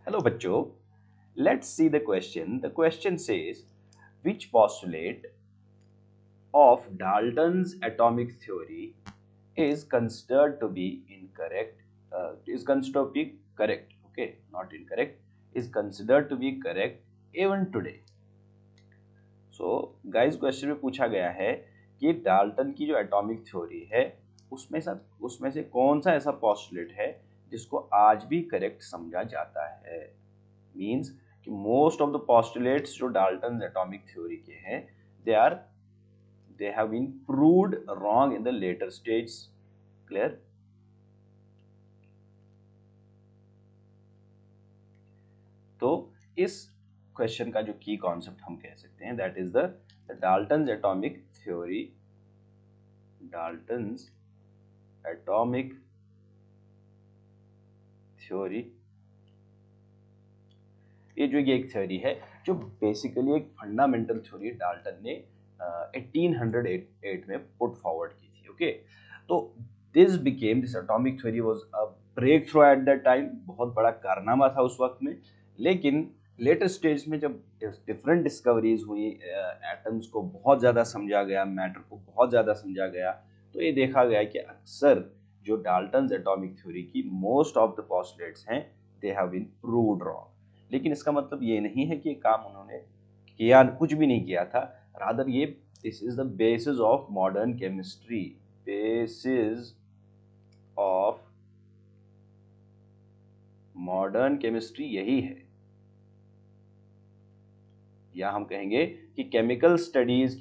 Hello बच्चों, let's see the question. The question says, which postulate of Dalton's atomic theory is considered to be incorrect? Is considered to be correct, okay, not incorrect, is considered to be correct even today. So guys, question में पूछा गया है कि Dalton की जो atomic theory है उसमें से कौन सा ऐसा पॉस्टुलेट है जिसको आज भी करेक्ट समझा जाता है। मींस कि मोस्ट ऑफ द postulates जो डाल्टन एटॉमिक थ्योरी के हैं they have been proved wrong in the later stage. Clear? तो इस क्वेश्चन का जो की कॉन्सेप्ट हम कह सकते हैं that is the Dalton atomic theory. Dalton atomic theory, ये एक थ्योरी है जो बेसिकली एक फंडामेंटल थ्योरी डाल्टन ने 1808 में पुट फॉरवर्ड की थी। ओके, तो this atomic theory was a breakthrough at that time, बहुत बड़ा कारनामा था उस वक्त में। लेकिन लेटर स्टेज में जब डिफरेंट डिस्कवरीज हुई, एटम्स को बहुत ज़्यादा समझा गया, मैटर को बहुत ज़्यादा समझा गया, तो ये देखा गया कि अक्सर जो डाल्टन एटॉमिक थ्योरी की मोस्ट ऑफ द पोस्टुलेट्स हैं they have been proved wrong. लेकिन इसका मतलब ये नहीं है कि ये काम उन्होंने किया, कुछ भी नहीं किया था। रादर ये this is the basis of modern chemistry, basis of modern chemistry यही है, या हम कहेंगे कि केमिकल स्टडीज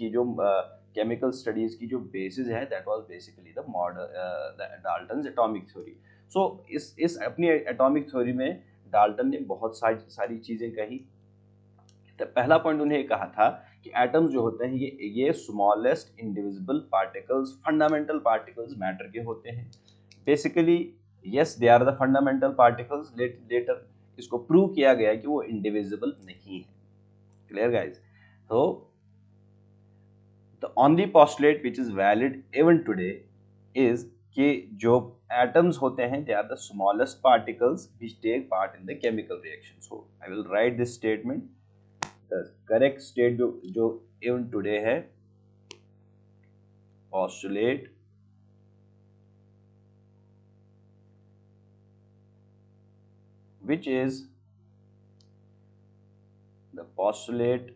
की जो बेसिस है that was basically the modern Dalton atomic theory. So इस अपनी एटॉमिक थ्योरी में डाल्टन ने बहुत सारी चीजें कही। तो पहला पॉइंट उन्हें कहा था कि एटम्स जो होते हैं ये smallest indivisible particles, fundamental particles matter के होते हैं। Basically yes, they are the fundamental particles. Later इसको प्रूव किया गया कि वो इंडिविजिबल नहीं है। Clear guys? तो the only postulate which is valid even today is कि जो एटम्स होते हैं they are the smallest particles which take part in the chemical reaction. So I will write this statement. The correct state जो even today है, postulate which is the postulate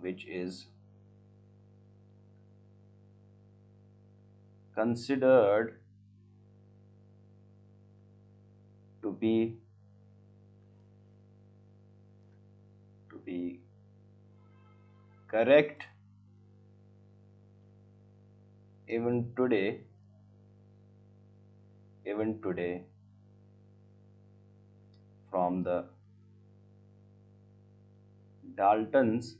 which is considered to be correct even today from the Dalton's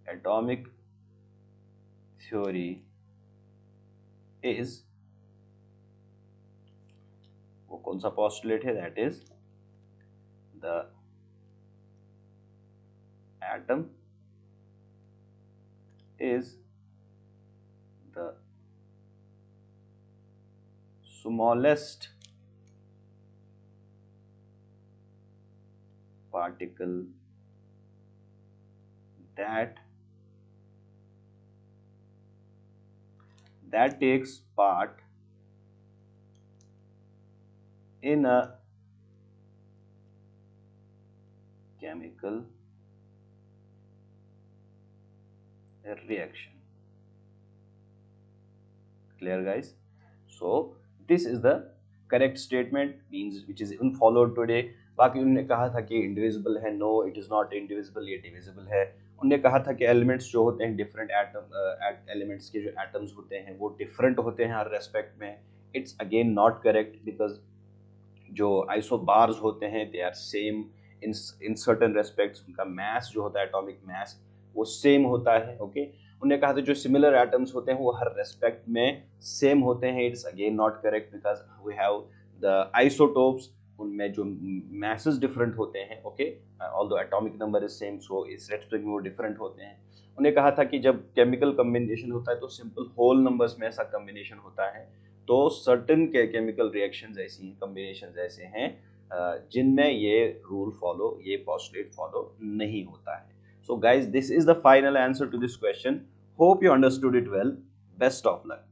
atomic theory is, वो कौन सा postulate है? That is the atom is the smallest particle that takes part in a chemical reaction. Clear guys? So this is the correct statement, means which is even followed today. बाकी उन्होंने कहा था कि indivisible है, no it is not indivisible, ये divisible है। उन्होंने कहा था कि एलिमेंट्स जो होते हैं डिफरेंट एलिमेंट्स के जो एटम्स होते हैं वो डिफरेंट होते हैं हर रेस्पेक्ट में। It's again not correct, because जो आइसोबार्स होते हैं they are same in certain respects. उनका मास जो होता है, एटॉमिक मास, वो सेम होता है। ओके, उन्होंने कहा था जो सिमिलर एटम्स होते हैं वो हर रेस्पेक्ट में सेम होते हैं। It's again not correct, because we have the isotopes, उनमें जो मैसेस डिफरेंट होते हैं। Okay, although atomic number is same, so इस रेस्पेक्ट में वो डिफरेंट होते हैं। उन्हें कहा था कि जब केमिकल कम्बिनेशन होता है तो सिंपल होल नंबर्स में ऐसा कम्बिनेशन होता है, तो सर्टेन के केमिकल रिएक्शंस ऐसी हैं, कॉम्बिनेशंस ऐसे हैं जिनमें ये रूल फॉलो, ये पोस्टुलेट फॉलो नहीं होता है. So guys, this is the final answer to this question. Hope you understood it well. Best of luck.